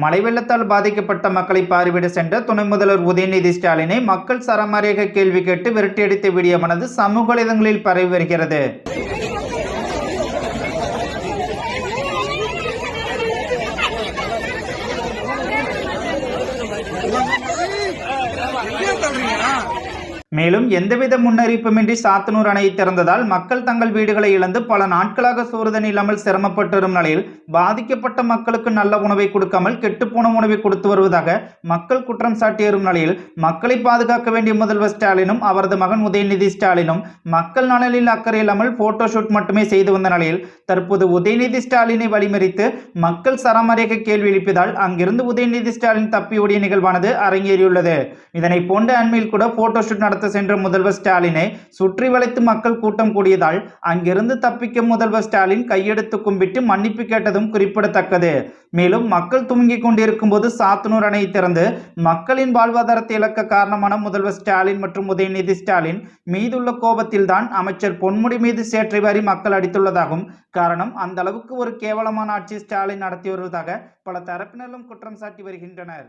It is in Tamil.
மழை வெள்ளத்தால் பாதிக்கப்பட்ட மக்களை பார்வையிட சென்ற துணை முதல்வர் உதயநிதி ஸ்டாலினை மக்கள் சரமாரியாக கேள்வி கேட்டு விரட்டியடித்த வீடியோவானது சமூக வலைதளங்களில் பரவி வருகிறது. மேலும் எந்தவித முன்னறிவிப்புமின்றி சாத்தனூர் அணையை திறந்ததால் மக்கள் தங்கள் வீடுகளை இழந்து பல நாட்களாக சோறுதண்ணி இல்லாமல் சிரமப்பட்டு வரும் நிலையில் பாதிக்கப்பட்ட மக்களுக்கு நல்ல உணவை கொடுக்காமல் கெட்டுப்போன உணவை கொடுத்து வருவதாக மக்கள் குற்றம் சாட்டி வரும் நிலையில் மக்களை பாதுகாக்க வேண்டிய முதல்வர் ஸ்டாலினும் அவரது மகன் உதயநிதி ஸ்டாலினும் மக்கள் நலனில் அக்கறை இல்லாமல் போட்டோ ஷூட் மட்டுமே செய்து வந்த நிலையில் தற்போது உதயநிதி ஸ்டாலினை வழிமறித்து மக்கள் சரமாரியாக கேள்வி எழுப்பியதால் அங்கிருந்து உதயநிதி ஸ்டாலின் தப்பியோடிய நிகழ்வானது அரங்கேறியுள்ளது. இதனை போன்ற அண்மையில் கூட போட்டோ ஷூட் நடத்த சென்ற முதல்வர் ஸ்டாலினை சுற்றி வளைத்து மக்கள் கூட்டம் கூடியதால் அங்கிருந்து தப்பிக்க முதல்வர் ஸ்டாலின் கையெடுத்து கும்பிட்டு மன்னிப்பு கேட்டதும் குறிப்பிடத்தக்கது. மேலும் மக்கள் துவங்கிக் கொண்டிருக்கும் போது சாத்தனூர் அணையை திறந்து மக்களின் வாழ்வாதாரத்தை இழக்க காரணமான முதல்வர் ஸ்டாலின் மற்றும் உதயநிதி ஸ்டாலின் மீதுள்ள கோபத்தில் தான் அமைச்சர் பொன்முடி மீது சேற்றை வாரி மக்கள் அடித்துள்ளதாகும். காரணம், அந்த அளவுக்கு ஒரு கேவலமான ஆட்சி ஸ்டாலின் நடத்தி வருவதாக பல தரப்பினரும் குற்றம் சாட்டி வருகின்றனர்.